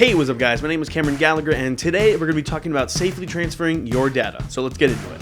Hey, what's up guys? My name is Cameron Gallagher, and today we're going to be talking about safely transferring your data. So let's get into it.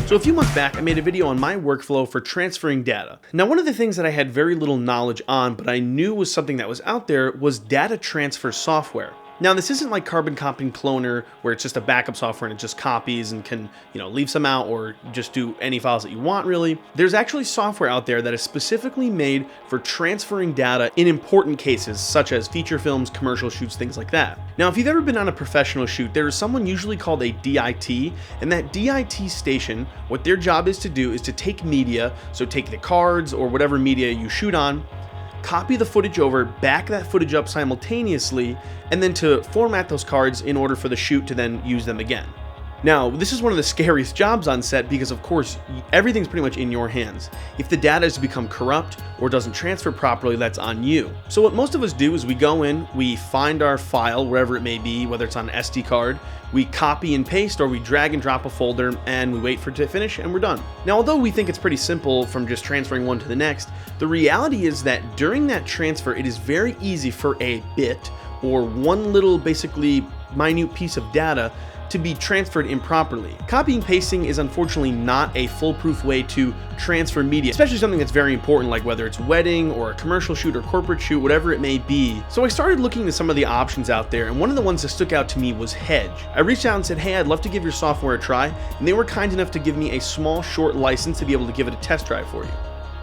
So a few months back, I made a video on my workflow for transferring data. Now, one of the things that I had very little knowledge on, but I knew was something that was out there, was data transfer software. Now, this isn't like Carbon Copy Cloner, where it's just a backup software and it just copies and can, leave some out or just do any files that you want, really. There's actually software out there that is specifically made for transferring data in important cases, such as feature films, commercial shoots, things like that. Now, if you've ever been on a professional shoot, there is someone usually called a DIT, and that DIT station, what their job is to do is to take media, so take the cards or whatever media you shoot on, copy the footage over, back that footage up simultaneously, and then to format those cards in order for the shoot to then use them again. Now, this is one of the scariest jobs on set because, of course, everything's pretty much in your hands. If the data has become corrupt or doesn't transfer properly, that's on you. So what most of us do is we go in, we find our file, wherever it may be, whether it's on an SD card, we copy and paste, or we drag and drop a folder, and we wait for it to finish, and we're done. Now, although we think it's pretty simple from just transferring one to the next, the reality is that during that transfer, it is very easy for a bit, or one little, basically, minute piece of data to be transferred improperly. Copying and pasting is unfortunately not a foolproof way to transfer media, especially something that's very important, like whether it's wedding or a commercial shoot or corporate shoot, whatever it may be. So I started looking at some of the options out there, and one of the ones that stuck out to me was Hedge. I reached out and said, hey, I'd love to give your software a try, and they were kind enough to give me a small short license to be able to give it a test drive for you.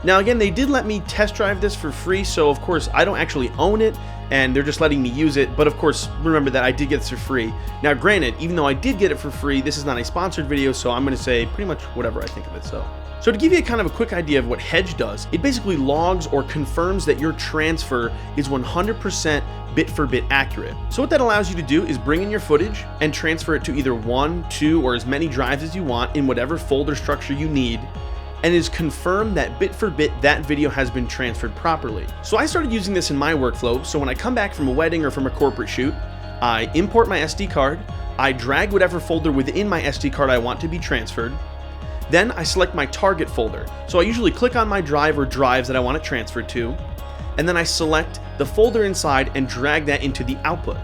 Now again, they did let me test drive this for free, so of course I don't actually own it, and they're just letting me use it, but of course remember that I did get this for free. Now granted, even though I did get it for free, this is not a sponsored video, so I'm going to say pretty much whatever I think of it. So to give you kind of a quick idea of what Hedge does, it basically logs or confirms that your transfer is 100% bit for bit accurate. So what that allows you to do is bring in your footage and transfer it to either 1, 2, or as many drives as you want in whatever folder structure you need, and is confirmed that bit for bit that video has been transferred properly. So I started using this in my workflow, so when I come back from a wedding or from a corporate shoot, I import my SD card, I drag whatever folder within my SD card I want to be transferred, then I select my target folder. So I usually click on my drive or drives that I want it transferred to, and then I select the folder inside and drag that into the output.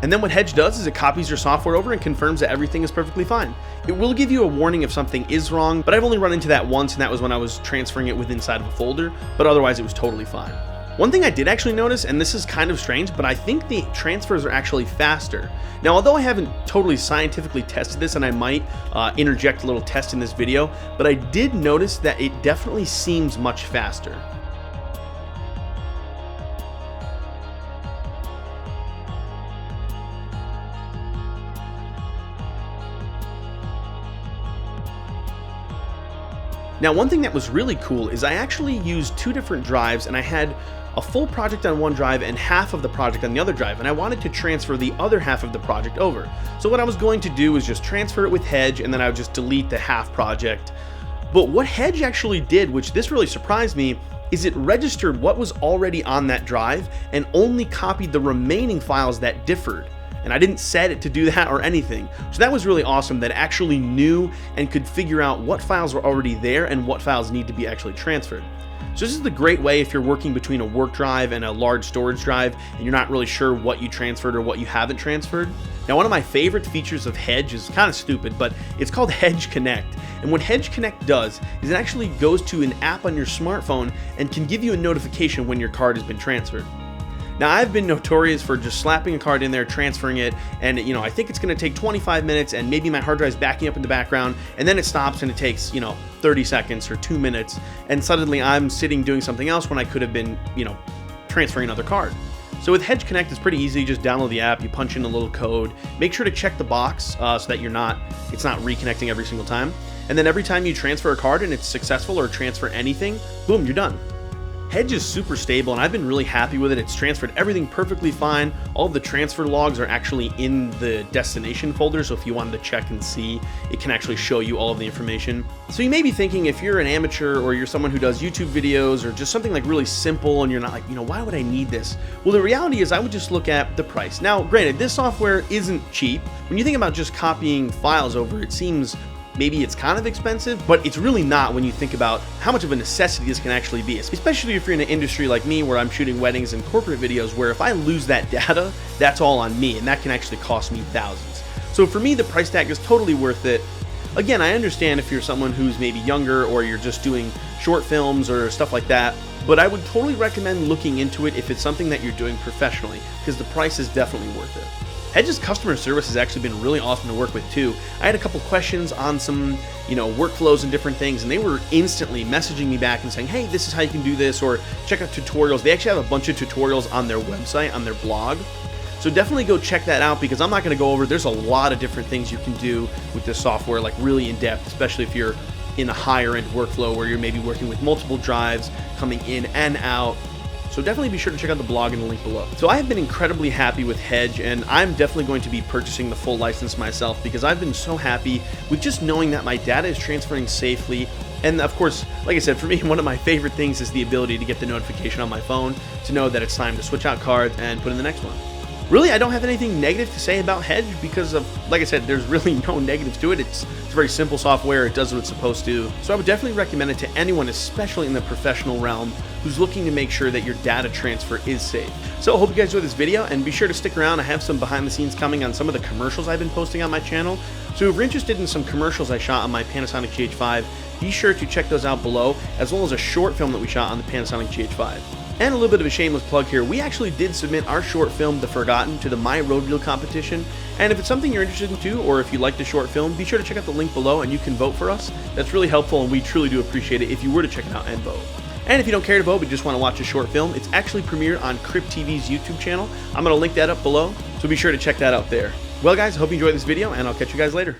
And then what Hedge does is it copies your software over and confirms that everything is perfectly fine. It will give you a warning if something is wrong, but I've only run into that once, and that was when I was transferring it within inside of a folder, but otherwise it was totally fine. One thing I did actually notice, and this is kind of strange, but I think the transfers are actually faster. Now, although I haven't totally scientifically tested this, and I might interject a little test in this video, but I did notice that it definitely seems much faster. Now, one thing that was really cool is I actually used 2 different drives, and I had a full project on one drive and half of the project on the other drive, and I wanted to transfer the other half of the project over. So what I was going to do was just transfer it with Hedge, and then I would just delete the half project. But what Hedge actually did, which this really surprised me, is it registered what was already on that drive and only copied the remaining files that differed. And I didn't set it to do that or anything. So that was really awesome, that it actually knew and could figure out what files were already there and what files need to be actually transferred. So this is the great way if you're working between a work drive and a large storage drive and you're not really sure what you transferred or what you haven't transferred. Now, one of my favorite features of Hedge is kind of stupid, but it's called Hedge Connect. And what Hedge Connect does is it actually goes to an app on your smartphone and can give you a notification when your card has been transferred. Now, I've been notorious for just slapping a card in there, transferring it, and I think it's going to take 25 minutes, and maybe my hard drive's backing up in the background, and then it stops and it takes 30 seconds or 2 minutes, and suddenly I'm sitting doing something else when I could have been transferring another card. So with Hedge Connect, it's pretty easy. You just download the app, you punch in a little code, make sure to check the box so that it's not reconnecting every single time, and then every time you transfer a card and it's successful or transfer anything, boom, you're done. Hedge is super stable and I've been really happy with it. It's transferred everything perfectly fine. All of the transfer logs are actually in the destination folder, so if you wanted to check and see, it can actually show you all of the information. So you may be thinking, if you're an amateur or you're someone who does YouTube videos or just something like really simple and you're not like, why would I need this? Well, the reality is I would just look at the price. Now, granted, this software isn't cheap. When you think about just copying files over, it seems maybe it's kind of expensive, but it's really not when you think about how much of a necessity this can actually be, especially if you're in an industry like me where I'm shooting weddings and corporate videos where if I lose that data, that's all on me, and that can actually cost me thousands. So for me, the price tag is totally worth it. Again, I understand if you're someone who's maybe younger or you're just doing short films or stuff like that, but I would totally recommend looking into it if it's something that you're doing professionally, because the price is definitely worth it. Hedge's customer service has actually been really awesome to work with too. I had a couple questions on some, workflows and different things, and they were instantly messaging me back and saying, hey, this is how you can do this, or check out tutorials. They actually have a bunch of tutorials on their website, on their blog. So definitely go check that out, because I'm not going to go over, there's a lot of different things you can do with this software, like really in depth, especially if you're in a higher end workflow where you're maybe working with multiple drives coming in and out. So definitely be sure to check out the blog in the link below. So I have been incredibly happy with Hedge, and I'm definitely going to be purchasing the full license myself, because I've been so happy with just knowing that my data is transferring safely. And of course, like I said, for me, one of my favorite things is the ability to get the notification on my phone to know that it's time to switch out cards and put in the next one. Really, I don't have anything negative to say about Hedge because of, like I said, there's really no negatives to it. It's very simple software. It does what it's supposed to. So I would definitely recommend it to anyone, especially in the professional realm, who's looking to make sure that your data transfer is safe. So I hope you guys enjoyed this video, and be sure to stick around. I have some behind the scenes coming on some of the commercials I've been posting on my channel. So if you're interested in some commercials I shot on my Panasonic GH5, be sure to check those out below, as well as a short film that we shot on the Panasonic GH5. And a little bit of a shameless plug here, we actually did submit our short film, The Forgotten, to the My Road Reel competition. And if it's something you're interested in too, or if you like the short film, be sure to check out the link below and you can vote for us. That's really helpful, and we truly do appreciate it if you were to check it out and vote. And if you don't care to vote but just want to watch a short film, it's actually premiered on Crypt TV's YouTube channel. I'm going to link that up below, so be sure to check that out there. Well guys, I hope you enjoyed this video, and I'll catch you guys later.